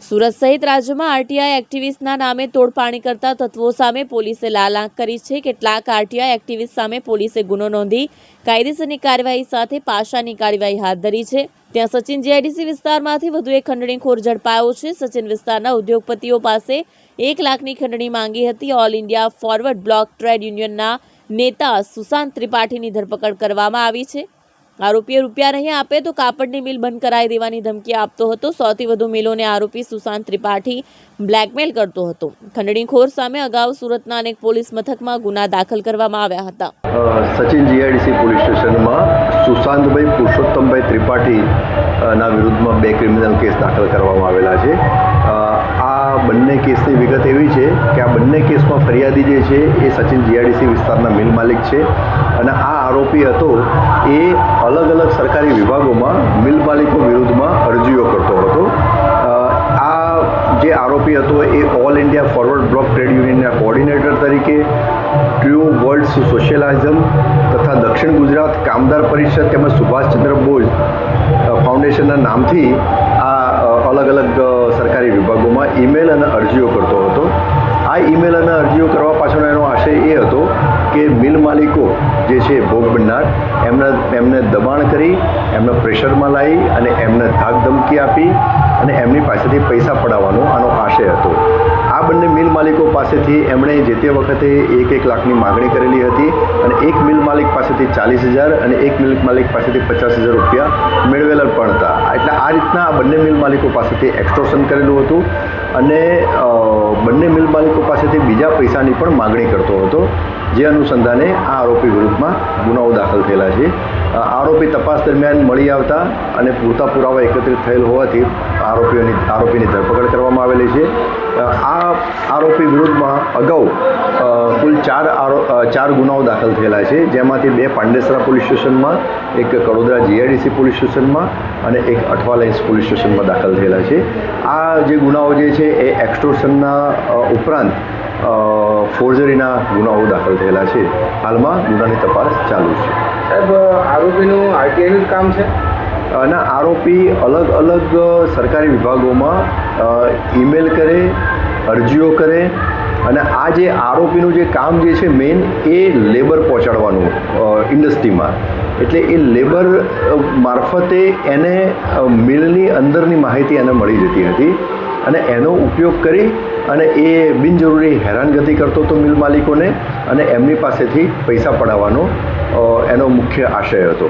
સુરત સહિત રાજ્યમાં આરટીઆઈ એક્ટિવિસ્ટના નામે તોડપાણી કરતા તત્વો સામે પોલીસે લાલ આંખ કરી છે। કેટલાક આરટીઆઈ એક્ટિવિસ્ટ સામે પોલીસે ગુનો નોંધી કાયદેસરની કાર્યવાહી સાથે પાસાની કાર્યવાહી હાથ ધરી છે। ત્યાં સચિન જીઆઈડીસી વિસ્તારમાંથી વધુ એક ખંડણીખોર ઝડપાયો છે। સચિન વિસ્તારના ઉદ્યોગપતિઓ પાસે 1 લાખની ખંડણી માંગી હતી। All India forward block trade યુનિયનના નેતા સુશાંત ત્રિપાઠીની ધરપકડ કરવામાં આવી છે। આરોપીએ રૂપિયા નહીં આપે તો કાપડની મિલ બંધ કરાવી દેવાની ધમકી આપતો હતો। 100થી વધુ મિલોને આરોપી સુશાંત ત્રિપાઠી બ્લેકમેલ કરતો હતો। ખંડણીખોર સામે અગાઉ સુરતના અનેક પોલીસ મથકમાં ગુના દાખલ કરવામાં આવ્યા હતા। સચિન જીઆઈડીસી પોલીસ સ્ટેશનમાં સુશાંતભાઈ પુરુષોત્તમભાઈ ત્રિપાઠી ના વિરુદ્ધમાં 2 ક્રિમિનલ કેસ દાખલ કરવામાં આવેલા છે। આ બંને કેસની વિગત એવી છે કે આ બંને કેસમાં ફરિયાદી જે છે એ સચિન જીઆઈડીસી વિસ્તારના મિલ માલિક છે અને આ આરોપી હતો એ અલગ અલગ સરકારી વિભાગોમાં મિલ માલિકો વિરુદ્ધમાં અરજીઓ કરતો હતો। આ જે આરોપી હતો એ all India forward block trade યુનિયનના coordinator તરીકે ટ્રુ વર્લ્ડ સોશિયલિઝમ તથા દક્ષિણ ગુજરાત કામદાર પરિષદ તેમજ સુભાષચંદ્ર બોઝ ફાઉન્ડેશનના નામથી આ અલગ અલગ સરકારી વિભાગોમાં ઈમેલ અને અરજીઓ કરતો હતો। આ ઈમેલ અને અરજીઓ કરવા પાછળનો એનો આશય એ હતો કે મિલ માલિકો જે છે ભોગ બનનાર એમને દબાણ કરી એમને પ્રેશરમાં લાવી અને એમને ધાક ધમકી આપી અને એમની પાસેથી પૈસા પડાવવાનો આનો આશય હતો। આ બંને મિલ માલિકો પાસેથી એમણે જે તે વખતે 1 લાખની માગણી કરેલી હતી અને એક મિલ માલિક પાસેથી 40,000 અને એક મિલ માલિક પાસેથી 50,000 રૂપિયા મેળવેલા પણ હતા। એટલે આ રીતના આ બંને મિલ માલિકો પાસેથી એક્સટોર્શન કરેલું હતું અને બંને મિલ માલિકો પાસેથી બીજા પૈસાની પણ માગણી કરતો હતો, જે અનુસંધાને આ આરોપી વિરુદ્ધમાં ગુનાઓ દાખલ થયેલા છે। આરોપી તપાસ દરમિયાન મળી આવતા અને પૂરતા પુરાવા એકત્રિત થયેલ હોવાથી આરોપીની ધરપકડ કરવામાં આવેલી છે। આ આરોપી વિરુદ્ધમાં અગાઉ કુલ 4 ગુનાઓ દાખલ થયેલા છે, જેમાંથી 2 પાંડેસરા પોલીસ સ્ટેશનમાં, એક કડોદરા જીઆઈડીસી પોલીસ સ્ટેશનમાં અને એક અઠવા લાઇન્સ પોલીસ સ્ટેશનમાં દાખલ થયેલા છે। આ જે ગુનાઓ જે છે એ એક્સટોર્શનના ઉપરાંત ફોર્જરીના ગુનાઓ દાખલ થયેલા છે। હાલમાં ગુનાની તપાસ ચાલુ છે। સાહેબ, આરોપીનું આરટીઆઈનું જ કામ છે? ના, આરોપી અલગ અલગ સરકારી વિભાગોમાં ઈમેલ કરે, અરજીઓ કરે અને આ જે આરોપીનું જે કામ જે છે મેઇન એ લેબર પહોંચાડવાનું ઇન્ડસ્ટ્રીમાં, એટલે એ લેબર મારફતે એને મિલની અંદરની માહિતી એને મળી જતી હતી અને એનો ઉપયોગ કરી અને એ બિનજરૂરી હેરાનગતિ કરતો હતો મિલ માલિકોને અને એમની પાસેથી પૈસા પડાવવાનો એનો મુખ્ય આશય હતો।